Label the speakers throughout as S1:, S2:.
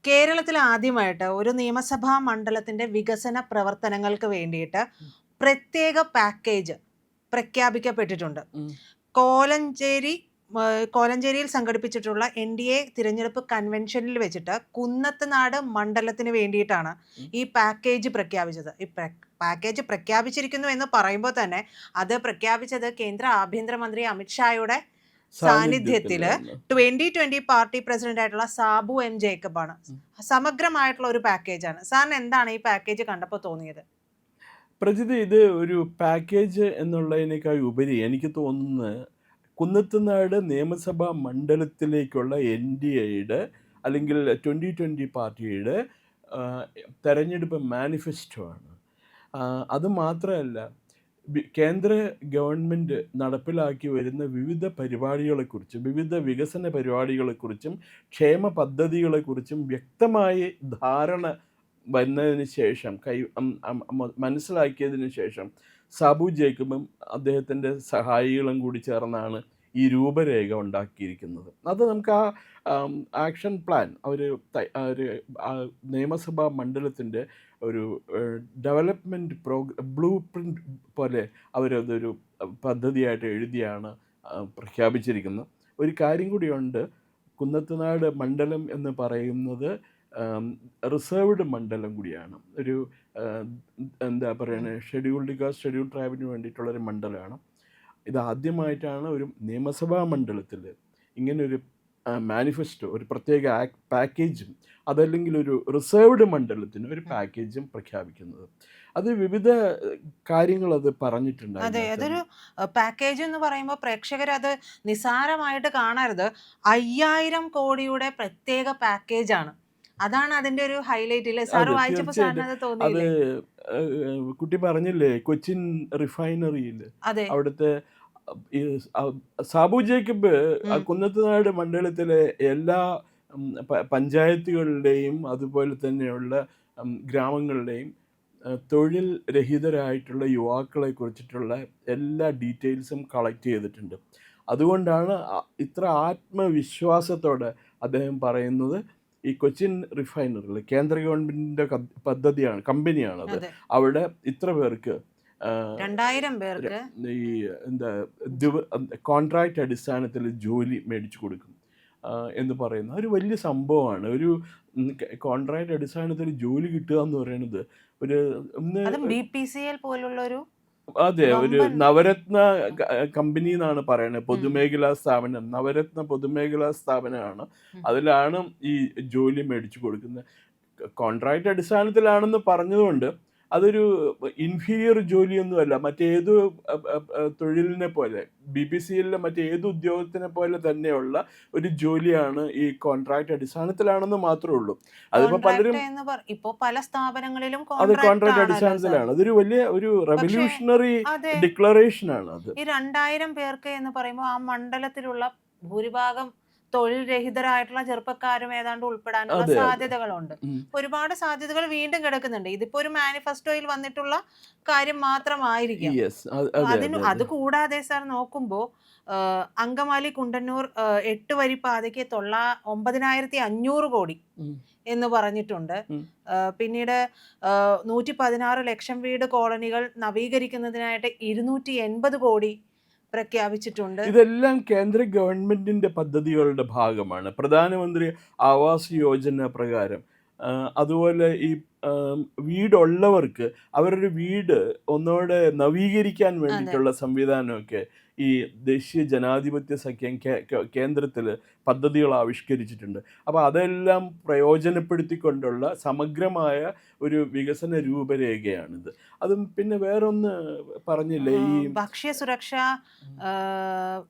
S1: കേരളത്തിൽ ആദ്യമായിട്ട് ഒരു നിയമസഭാ മണ്ഡലത്തിന്റെ വികസന പ്രവർത്തനങ്ങൾക്ക് വേണ്ടിയിട്ട് പ്രത്യേക പാക്കേജ് പ്രഖ്യാപിക്കപ്പെട്ടിട്ടുണ്ട്. കോലഞ്ചേരി കോലഞ്ചേരിയിൽ സംഘടിപ്പിച്ചിട്ടുള്ള NDA തിരഞ്ഞെടുപ്പ് കൺവെൻഷനിൽ വെച്ചിട്ട് കുന്നത്തുനാട് മണ്ഡലത്തിന് വേണ്ടിയിട്ടാണ് ഈ പാക്കേജ് പ്രഖ്യാപിച്ചത്. ഈ പാക്കേജ് പ്രഖ്യാപിച്ചിരിക്കുന്നു എന്ന് പറയുമ്പോൾ തന്നെ അത് പ്രഖ്യാപിച്ചത് കേന്ദ്ര ആഭ്യന്തരമന്ത്രി അമിത്ഷായുടെ സാന്നിധ്യത്തില് 2020 പാർട്ടി പ്രസിഡന്റ് ആയിട്ടുള്ള സാബു എം ജേക്കബ് ആണ്. സമഗ്രമായിട്ടുള്ള ഒരു പാക്കേജാണ്. സാറിന് എന്താണ് ഈ പാക്കേജ് കണ്ടപ്പോൾ തോന്നിയത്?
S2: പ്രജിത്, ഇത് ഒരു പാക്കേജ് എന്നുള്ളതിനേക്കാൾ ഉപരി എനിക്ക് തോന്നുന്നത് കുന്നത്തുനാട് നിയമസഭാ മണ്ഡലത്തിലേക്കുള്ള NDAയുടെ അല്ലെങ്കിൽ 2020 പാർട്ടിയുടെ തെരഞ്ഞെടുപ്പ് മാനിഫെസ്റ്റോ ആണ്. അതുമാത്രമല്ല, കേന്ദ്ര ഗവൺമെൻറ് നടപ്പിലാക്കി വരുന്ന വിവിധ പരിപാടികളെക്കുറിച്ചും വിവിധ വികസന പരിപാടികളെക്കുറിച്ചും ക്ഷേമ പദ്ധതികളെക്കുറിച്ചും വ്യക്തമായി ധാരണ വന്നതിന് ശേഷം മനസ്സിലാക്കിയതിന് ശേഷം സാബു ജേക്കബും അദ്ദേഹത്തിൻ്റെ സഹായികളും കൂടി ചേർന്നാണ് ഈ രൂപരേഖ ഉണ്ടാക്കിയിരിക്കുന്നത്. അത് നമുക്ക് ആക്ഷൻ പ്ലാൻ അവർ നിയമസഭാ മണ്ഡലത്തിൻ്റെ ഒരു ഡെവലപ്മെൻറ്റ് ബ്ലൂ പ്രിൻ്റ് പോലെ അവരതൊരു പദ്ധതിയായിട്ട് എഴുതിയാണ് പ്രഖ്യാപിച്ചിരിക്കുന്നത്. ഒരു കാര്യം കൂടിയുണ്ട്, കുന്നത്തുനാട് മണ്ഡലം എന്ന് പറയുന്നത് റിസർവ്ഡ് മണ്ഡലം കൂടിയാണ്. ഒരു എന്താ പറയുന്നത്, ഷെഡ്യൂൾഡ് കാസ്റ്റ് ഷെഡ്യൂൾഡ് ട്രൈബിന് വേണ്ടിയിട്ടുള്ളൊരു മണ്ഡലമാണ്. ഇതാദ്യമായിട്ടാണ് ഒരു നിയമസഭാ മണ്ഡലത്തിൽ ഇങ്ങനൊരു മാനിഫെസ്റ്റോ, ഒരു പ്രത്യേക പാക്കേജും അതല്ലെങ്കിൽ ഒരു റിസർവ്ഡ് മണ്ഡലത്തിന് ഒരു പാക്കേജും പ്രഖ്യാപിക്കുന്നത്. അത് വിവിധ കാര്യങ്ങൾ അത് പറഞ്ഞിട്ടുണ്ട്.
S1: അതെ, അതൊരു പാക്കേജ് എന്ന് പറയുമ്പോൾ പ്രേക്ഷകർ അത് നിസാരമായിട്ട് കാണരുത്. 5000 കോടിയുടെ പ്രത്യേക പാക്കേജാണ്. അതാണ് അതിന്റെ ഒരു ഹൈലൈറ്റ് ഇല്ലേ? സാർ വായിച്ചപ്പോൾ സാറിന് അത് തോന്നിയില്ലേ?
S2: കുട്ടി പറഞ്ഞില്ലേ, കൊച്ചിൻ റിഫൈനറിയിൽ
S1: അതെ,
S2: അവിടുത്തെ സാബു ജേക്കബ് കുന്നത്തുനാട് മണ്ഡലത്തിലെ എല്ലാ പഞ്ചായത്തുകളുടെയും അതുപോലെ തന്നെയുള്ള ഗ്രാമങ്ങളുടെയും തൊഴിൽ രഹിതരായിട്ടുള്ള യുവാക്കളെ കുറിച്ചിട്ടുള്ള എല്ലാ ഡീറ്റെയിൽസും കളക്ട് ചെയ്തിട്ടുണ്ട്. അതുകൊണ്ടാണ് ഇത്ര ആത്മവിശ്വാസത്തോടെ അദ്ദേഹം പറയുന്നത് ഈ കൊച്ചിൻ റിഫൈനറിൽ കേന്ദ്ര ഗവൺമെൻറ്റിൻ്റെ പദ്ധതിയാണ്, കമ്പനിയാണത്. അവിടെ ഇത്ര പേർക്ക്
S1: 2000 പേർക്ക്
S2: ഈ എന്താ കോൺട്രാക്റ്റ് അടിസ്ഥാനത്തിൽ ജോലി മേടിച്ചു കൊടുക്കും എന്ന് പറയുന്ന ഒരു വലിയ സംഭവമാണ്. ഒരു കോൺട്രാക്റ്റ് അടിസ്ഥാനത്തിൽ ജോലി കിട്ടുക എന്ന് പറയുന്നത് ഒരു
S1: BPCL പോലുള്ളൊരു
S2: അതെ, ഒരു നവരത്ന കമ്പനി എന്നാണ് പറയുന്നത്. പൊതുമേഖലാ സ്ഥാപനം, നവരത്ന പൊതുമേഖലാ സ്ഥാപനമാണ്. അതിലാണ് ഈ ജോലി മേടിച്ചു കൊടുക്കുന്നത്. കോൺട്രാക്റ്റ് അടിസ്ഥാനത്തിലാണെന്ന് പറഞ്ഞതുകൊണ്ട് അതൊരു ഇൻഫീരിയർ ജോലിയൊന്നുമല്ല. മറ്റേതു തൊഴിലിനെ പോലെ, BPCLലെ മറ്റേത് ഉദ്യോഗത്തിനെ പോലെ തന്നെയുള്ള ഒരു ജോലിയാണ്. ഈ കോൺട്രാക്ട് അടിസ്ഥാനത്തിലാണെന്ന് മാത്രമേ ഉള്ളൂ. അതിപ്പോ പലരും
S1: ഇപ്പോ പല സ്ഥാപനങ്ങളിലും
S2: അത് കോൺട്രാക്ട് അടിസ്ഥാനത്തിലാണ്. അതൊരു വലിയ ഒരു റെവല്യൂഷണറി ഡിക്ലറേഷൻ ആണ് അത്.
S1: ഈ 2000 പേർക്ക് എന്ന് പറയുമ്പോൾ ആ മണ്ഡലത്തിലുള്ള ഭൂരിഭാഗം തൊഴിൽ രഹിതരായിട്ടുള്ള ചെറുപ്പക്കാരും ഏതാണ്ട് ഉൾപ്പെടാനുള്ള സാധ്യതകളുണ്ട്. ഒരുപാട് സാധ്യതകൾ വീണ്ടും കിടക്കുന്നുണ്ട്. ഇതിപ്പോ ഒരു മാനിഫെസ്റ്റോയിൽ വന്നിട്ടുള്ള കാര്യം മാത്രമായിരിക്കും. അത് കൂടാതെ സാർ നോക്കുമ്പോ അങ്കമാലി കുണ്ടന്നൂർ 8 വരി പാതയ്ക്ക് 9500 കോടി എന്ന് പറഞ്ഞിട്ടുണ്ട്. പിന്നീട് 116 ലക്ഷം വീട് കോളനികൾ നവീകരിക്കുന്നതിനായിട്ട് 280 കോടി പ്രഖ്യാപിച്ചിട്ടുണ്ട്.
S2: ഇതെല്ലാം കേന്ദ്ര ഗവൺമെന്റിന്റെ പദ്ധതികളുടെ ഭാഗമാണ്. പ്രധാനമന്ത്രി ആവാസ് യോജന പ്രകാരം അതുപോലെ ഈ വീടുള്ളവർക്ക് അവരുടെ വീട് ഒന്നുകൂടെ നവീകരിക്കാൻ വേണ്ടിയിട്ടുള്ള സംവിധാനമൊക്കെ ഈ ദേശീയ ജനാധിപത്യ സഖ്യം കേന്ദ്രത്തിൽ പദ്ധതികൾ ആവിഷ്കരിച്ചിട്ടുണ്ട്. അപ്പോൾ അതെല്ലാം പ്രയോജനപ്പെടുത്തിക്കൊണ്ടുള്ള സമഗ്രമായ ഒരു വികസന രൂപരേഖയാണിത്. അതും പിന്നെ വേറൊന്ന് പറഞ്ഞില്ലേ, ഈ
S1: ഭക്ഷ്യ സുരക്ഷാ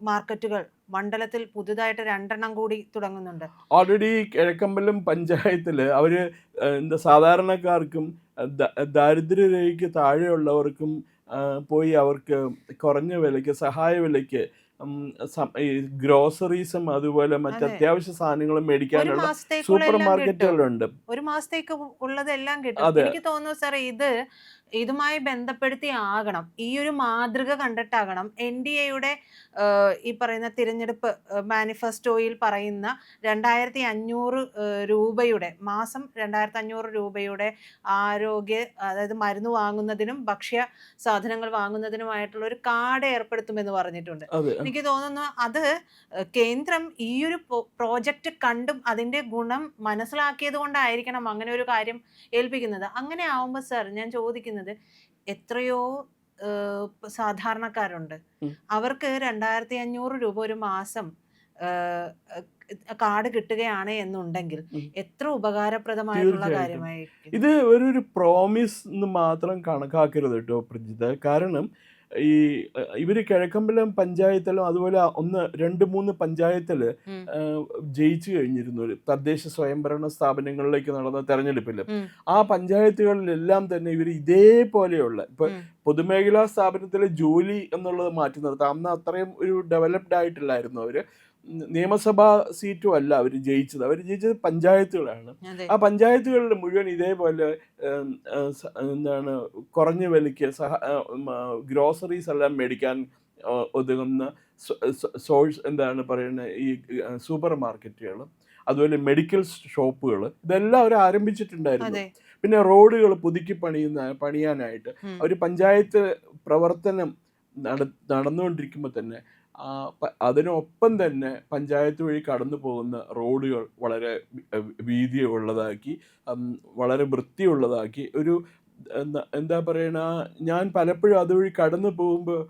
S1: മാർക്കറ്റുകൾ മണ്ഡലത്തിൽ പുതുതായിട്ട് 2 കൂടി തുടങ്ങുന്നുണ്ട്.
S2: ഓൾറെഡി കിഴക്കമ്പലം പഞ്ചായത്തിൽ അവർ എന്താ സാധാരണക്കാർക്കും ദാരിദ്ര്യരേഖയ്ക്ക് താഴെയുള്ളവർക്കും പോയി അവർക്ക് കുറഞ്ഞ വിലയ്ക്ക്, സഹായ വിലയ്ക്ക് ഈ ഗ്രോസറീസും അതുപോലെ മറ്റ്
S1: അതെ.
S2: അത്യാവശ്യ സാധനങ്ങളും
S1: ഒരു
S2: മേടിക്കാനുള്ള
S1: മാസത്തേക്കുള്ള
S2: സൂപ്പർ
S1: എല്ലാം കിട്ടും.
S2: മാർക്കറ്റുകളുണ്ട്.
S1: ഒരു മാസത്തേക്ക് ഉള്ളതെല്ലാം കിട്ടും.
S2: അതെ.
S1: എനിക്ക് തോന്നുന്നു സാർ ഇതുമായി ബന്ധപ്പെടുത്തി ആകണം. ഈ ഒരു മാതൃക കണ്ടിട്ടാകണം NDAയുടെ ഈ പറയുന്ന തിരഞ്ഞെടുപ്പ് മാനിഫെസ്റ്റോയിൽ പറയുന്ന 2500 രൂപയുടെ മാസം 2500 രൂപയുടെ ആരോഗ്യ അതായത് മരുന്ന് വാങ്ങുന്നതിനും ഭക്ഷ്യ സാധനങ്ങൾ വാങ്ങുന്നതിനുമായിട്ടുള്ള ഒരു കാർഡ് ഏർപ്പെടുത്തുമെന്ന് പറഞ്ഞിട്ടുണ്ട്.
S2: അതെ.
S1: എനിക്ക് തോന്നുന്നു അത് കേന്ദ്രം ഈ ഒരു പ്രോജക്റ്റ് കണ്ടും അതിന്റെ ഗുണം മനസ്സിലാക്കിയത് കൊണ്ടായിരിക്കണം അങ്ങനെ ഒരു കാര്യം ഏൽപ്പിക്കുന്നത്. അങ്ങനെ ആവുമ്പോൾ സാർ ഞാൻ ചോദിക്കുന്നത്, എത്രയോ സാധാരണക്കാരുണ്ട്.
S2: ഉം.
S1: അവർക്ക് 2500 രൂപ ഒരു മാസം കാർഡ് കിട്ടുകയാണ് എന്നുണ്ടെങ്കിൽ
S2: ഉം.
S1: എത്ര ഉപകാരപ്രദമായിട്ടുള്ള
S2: തീർച്ചയായിട്ടും.
S1: കാര്യമായിരിക്കും.
S2: ഇത് ഒരു പ്രോമിസ് എന്ന് മാത്രം കണക്കാക്കരുത് കേട്ടോ പ്രജിത. കാരണം ഈ ഇവര് കിഴക്കമ്പലം പഞ്ചായത്തിലും അതുപോലെ 2-3 പഞ്ചായത്തില്
S1: ഉം.
S2: ജയിച്ചു കഴിഞ്ഞിരുന്നു ഒരു തദ്ദേശ സ്വയംഭരണ സ്ഥാപനങ്ങളിലേക്ക് നടന്ന തെരഞ്ഞെടുപ്പിൽ.
S1: ഉം.
S2: ആ പഞ്ചായത്തുകളിലെല്ലാം തന്നെ ഇവർ ഇതേപോലെയുള്ള ഇപ്പൊ
S1: ഉം.
S2: പൊതുമേഖലാ സ്ഥാപനത്തിലെ ജോലി എന്നുള്ളത് മാറ്റി നിർത്താം. അന്ന് അത്രയും ഒരു ഡെവലപ്ഡ് ആയിട്ടില്ലായിരുന്നു അവര്. നിയമസഭാ സീറ്റും അല്ല അവർ ജയിച്ചത്. അവർ ജയിച്ചത് പഞ്ചായത്തുകളാണ്.
S1: അതെ.
S2: ആ പഞ്ചായത്തുകളിൽ മുഴുവൻ ഇതേപോലെ എന്താണ് കുറഞ്ഞ വിലയ്ക്ക് ഗ്രോസറീസ് എല്ലാം മേടിക്കാൻ ഒതുങ്ങുന്ന സോഴ്സ് എന്താണ് പറയുന്നത് ഈ സൂപ്പർ മാർക്കറ്റുകൾ, അതുപോലെ മെഡിക്കൽ ഷോപ്പുകൾ, ഇതെല്ലാം അവർ ആരംഭിച്ചിട്ടുണ്ടായിരുന്നു.
S1: അതെ.
S2: പിന്നെ റോഡുകൾ പുതുക്കി പണിയാനായിട്ട്
S1: ഉം.
S2: ഒരു പഞ്ചായത്ത് പ്രവർത്തനം നടന്നുകൊണ്ടിരിക്കുമ്പോൾ തന്നെ അതിനൊപ്പം തന്നെ പഞ്ചായത്ത് വഴി കടന്നു പോകുന്ന റോഡുകൾ വളരെ വീതിയുള്ളതാക്കി, വളരെ വൃത്തിയുള്ളതാക്കി. ഒരു എന്താ പറയണ, ഞാൻ പലപ്പോഴും അതുവഴി കടന്നു പോകുമ്പോൾ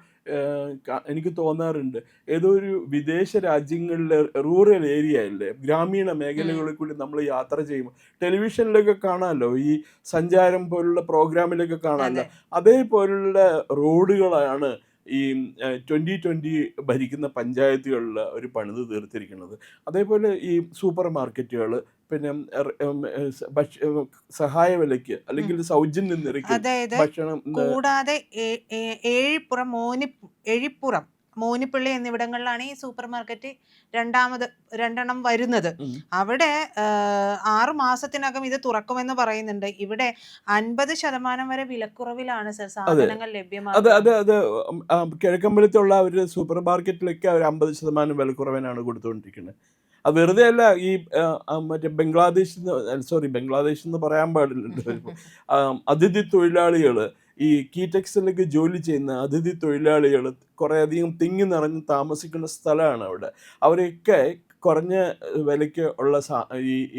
S2: എനിക്ക് തോന്നാറുണ്ട് ഏതോ ഒരു വിദേശ രാജ്യങ്ങളിലെ റൂറൽ ഏരിയ അല്ലേ, ഗ്രാമീണ മേഖലകളിൽ കൂടി നമ്മൾ യാത്ര ചെയ്യുമ്പോൾ ടെലിവിഷനിലൊക്കെ കാണാമല്ലോ, ഈ സഞ്ചാരം പോലുള്ള പ്രോഗ്രാമിലൊക്കെ കാണാമല്ലോ, അതേപോലുള്ള റോഡുകളാണ് ഈ 2020 ഭരിക്കുന്ന പഞ്ചായത്തുകളിൽ ഒരു പണിത് തീർത്തിരിക്കുന്നത്. അതേപോലെ ഈ സൂപ്പർ മാർക്കറ്റുകൾ, പിന്നെ സഹായ വിലയ്ക്ക് അല്ലെങ്കിൽ സൗജന്യ നിരക്കിൽ ഭക്ഷണം.
S1: കൂടാതെ എഴിപ്പുറം, മോനിപ്പള്ളി എന്നിവിടങ്ങളിലാണ് ഈ സൂപ്പർ മാർക്കറ്റ് രണ്ടെണ്ണം വരുന്നത്. അവിടെ 6 മാസത്തിനകം ഇത് തുറക്കുമെന്ന് പറയുന്നുണ്ട്. ഇവിടെ 50% വരെ വിലക്കുറവിലാണ് സർ സാധനങ്ങൾ ലഭ്യമാകുന്നത്.
S2: അത് കിഴക്കമ്പലത്തുള്ള ഒരു സൂപ്പർ മാർക്കറ്റിലൊക്കെ അവർ 50% വിലക്കുറവിനാണ് കൊടുത്തുകൊണ്ടിരിക്കുന്നത്. അത് വെറുതെ അല്ല, ഈ മറ്റേ ബംഗ്ലാദേശ് എന്ന് പറയാൻ പാടില്ലല്ലോ, അതിഥി തൊഴിലാളികൾ, ഈ കീടെക്സിലൊക്കെ ജോലി ചെയ്യുന്ന അതിഥി തൊഴിലാളികൾ കുറേയധികം തിങ്ങി നിറഞ്ഞ് താമസിക്കുന്ന സ്ഥലമാണ് അവിടെ. അവരൊക്കെ കുറഞ്ഞ വിലയ്ക്ക് ഉള്ള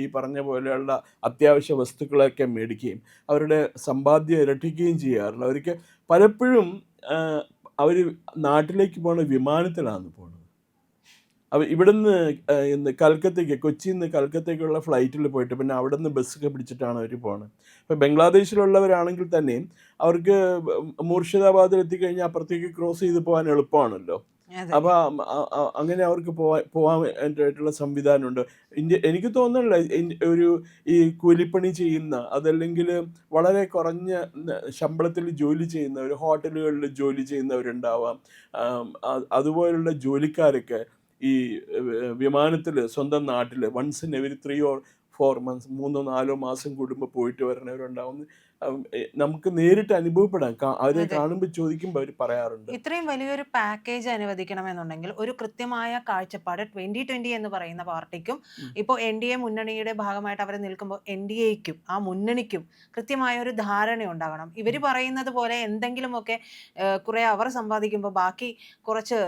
S2: ഈ പറഞ്ഞ പോലെയുള്ള അത്യാവശ്യ വസ്തുക്കളൊക്കെ മേടിക്കുകയും അവരുടെ സമ്പാദ്യം ഇരട്ടിക്കുകയും ചെയ്യാറുണ്ട്. അവർക്ക് പലപ്പോഴും അവർ നാട്ടിലേക്ക് പോകുന്ന വിമാനത്തിലാണ് പോകുന്നത്. ഇവിടുന്ന് കൊച്ചിയിൽ നിന്ന് കൽക്കത്തയ്ക്കുള്ള ഫ്ലൈറ്റിൽ പോയിട്ട് പിന്നെ അവിടെ നിന്ന് ബസ്സൊക്കെ പിടിച്ചിട്ടാണ് അവർ പോകുന്നത്. ഇപ്പോൾ ബംഗ്ലാദേശിലുള്ളവരാണെങ്കിൽ തന്നെയും അവർക്ക് മൂർഷിദാബാദിൽ എത്തിക്കഴിഞ്ഞാൽ അപ്പുറത്തേക്ക് ക്രോസ് ചെയ്ത് പോകാൻ എളുപ്പമാണല്ലോ. അപ്പോൾ അങ്ങനെ അവർക്ക് പോകാനായിട്ടുള്ള സംവിധാനമുണ്ട്. എനിക്ക് തോന്നുന്നില്ല ഈ കൂലിപ്പണി ചെയ്യുന്ന, അതല്ലെങ്കിൽ വളരെ കുറഞ്ഞ ശമ്പളത്തിൽ ജോലി ചെയ്യുന്ന ഒരു ഹോട്ടലുകളിൽ ജോലി ചെയ്യുന്നവരുണ്ടാവാം, അതുപോലുള്ള ജോലിക്കാരൊക്കെ ഈ വിമാനത്തിൽ സ്വന്തം നാട്ടിൽ once in every 3 or 4 months 3-4 മാസം കൂടുമ്പോൾ പോയിട്ട് വരുന്നവരുണ്ടാവും. നമുക്ക് നേരിട്ട് അനുഭവപ്പെടാം. അവരെ കാണുമ്പോൾ ചോദിക്കുമ്പോൾ അവർ പറയാറുണ്ട്.
S1: ഇത്രയും വലിയൊരു പാക്കേജ് അനുവദിക്കണമെന്നുണ്ടെങ്കിൽ ഒരു കൃത്യമായ കാഴ്ചപ്പാട് 2020 എന്ന് പറയുന്ന പാർട്ടിക്കും ഇപ്പോൾ NDA മുന്നണിയുടെ ഭാഗമായിട്ട് അവർ നിൽക്കുമ്പോൾ NDAയ്ക്കും ആ മുന്നണിക്കും കൃത്യമായ ഒരു ധാരണ ഉണ്ടാകണം. ഇവർ പറയുന്നത് പോലെ എന്തെങ്കിലുമൊക്കെ കുറെ അവർ സമ്പാദിക്കുമ്പോൾ ബാക്കി കുറച്ച്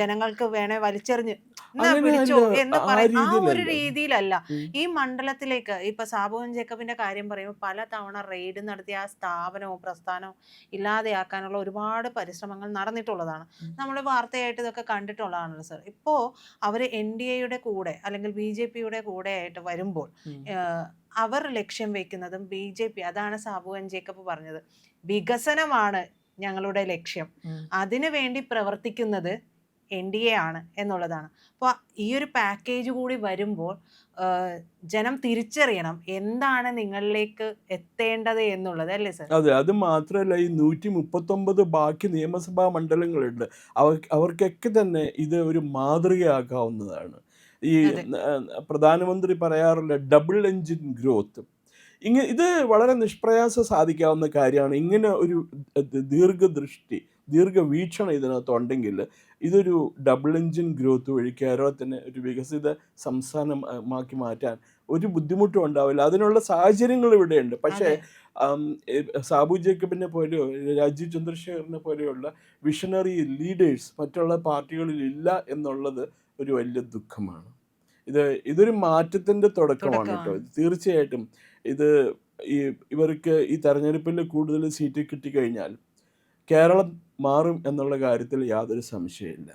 S1: ജനങ്ങൾക്ക് വേണേ വലിച്ചെറിഞ്ഞ് പിടിച്ചോ എന്ന് പറയുന്ന ആ ഒരു രീതിയിലല്ല. ഈ മണ്ഡലത്തിലേക്ക് ഇപ്പൊ സാബുവൻ ജേക്കബിന്റെ കാര്യം പറയുമ്പോൾ പല തവണ റെയ്ഡ് നടത്തിയ ആ സ്ഥാപനവും പ്രസ്ഥാനവും ഇല്ലാതെയാക്കാനുള്ള ഒരുപാട് പരിശ്രമങ്ങൾ നടന്നിട്ടുള്ളതാണ്. നമ്മൾ വാർത്തയായിട്ട് ഇതൊക്കെ കണ്ടിട്ടുള്ളതാണല്ലോ സർ. ഇപ്പോ അവര് NDAയുടെ കൂടെ അല്ലെങ്കിൽ BJPയുടെ കൂടെ ആയിട്ട് വരുമ്പോൾ അവർ ലക്ഷ്യം വെക്കുന്നതും BJP, അതാണ് സാബുവൻ ജേക്കബ് പറഞ്ഞത്, വികസനമാണ് ഞങ്ങളുടെ ലക്ഷ്യം, അതിനു വേണ്ടി പ്രവർത്തിക്കുന്നത് NDA ആണ് എന്നുള്ളതാണ്. അപ്പോൾ ഈ ഒരു പാക്കേജ് കൂടി വരുമ്പോൾ ജനം തിരിച്ചറിയണം എന്താണ് നിങ്ങളിലേക്ക് എത്തേണ്ടത് എന്നുള്ളത്, അല്ലേ സർ?
S2: അതെ, അത് മാത്രമല്ല ഈ 139 ബാക്കി നിയമസഭാ മണ്ഡലങ്ങളുണ്ട്. അവർക്കൊക്കെ തന്നെ ഇത് ഒരു മാതൃകയാക്കാവുന്നതാണ്. ഈ
S1: അതെ.
S2: പ്രധാനമന്ത്രി പറയാറുള്ള ഡബിൾ എൻജിൻ ഗ്രോത്ത്, ഇത് വളരെ നിഷ്പ്രയാസം സാധിക്കാവുന്ന കാര്യമാണ്. ഇങ്ങനെ ഒരു ദീർഘദൃഷ്ടി, ദീർഘവീക്ഷണം ഇതിനകത്തുണ്ടെങ്കിൽ ഇതൊരു ഡബിൾ എൻജിൻ ഗ്രോത്ത് വഴി കേരളത്തിന് ഒരു വികസിത സംസ്ഥാനമാക്കി മാറ്റാൻ ഒരു ബുദ്ധിമുട്ടും ഉണ്ടാവില്ല. അതിനുള്ള സാഹചര്യങ്ങൾ ഇവിടെയുണ്ട്. പക്ഷേ സാബു ജേക്കബിനെ പോലെയോ രാജീവ് ചന്ദ്രശേഖറിനെ പോലെയുള്ള വിഷണറി ലീഡേഴ്സ് മറ്റുള്ള പാർട്ടികളിൽ ഇല്ല എന്നുള്ളത് ഒരു വലിയ ദുഃഖമാണ്. ഇതൊരു മാറ്റത്തിൻ്റെ തുടക്കമാണ് കേട്ടോ. തീർച്ചയായിട്ടും ഇത് ഇവർക്ക് ഈ തെരഞ്ഞെടുപ്പിൽ കൂടുതൽ സീറ്റ് കിട്ടിക്കഴിഞ്ഞാൽ കേരളം മാറും എന്നുള്ള കാര്യത്തിൽ യാതൊരു സംശയമില്ല.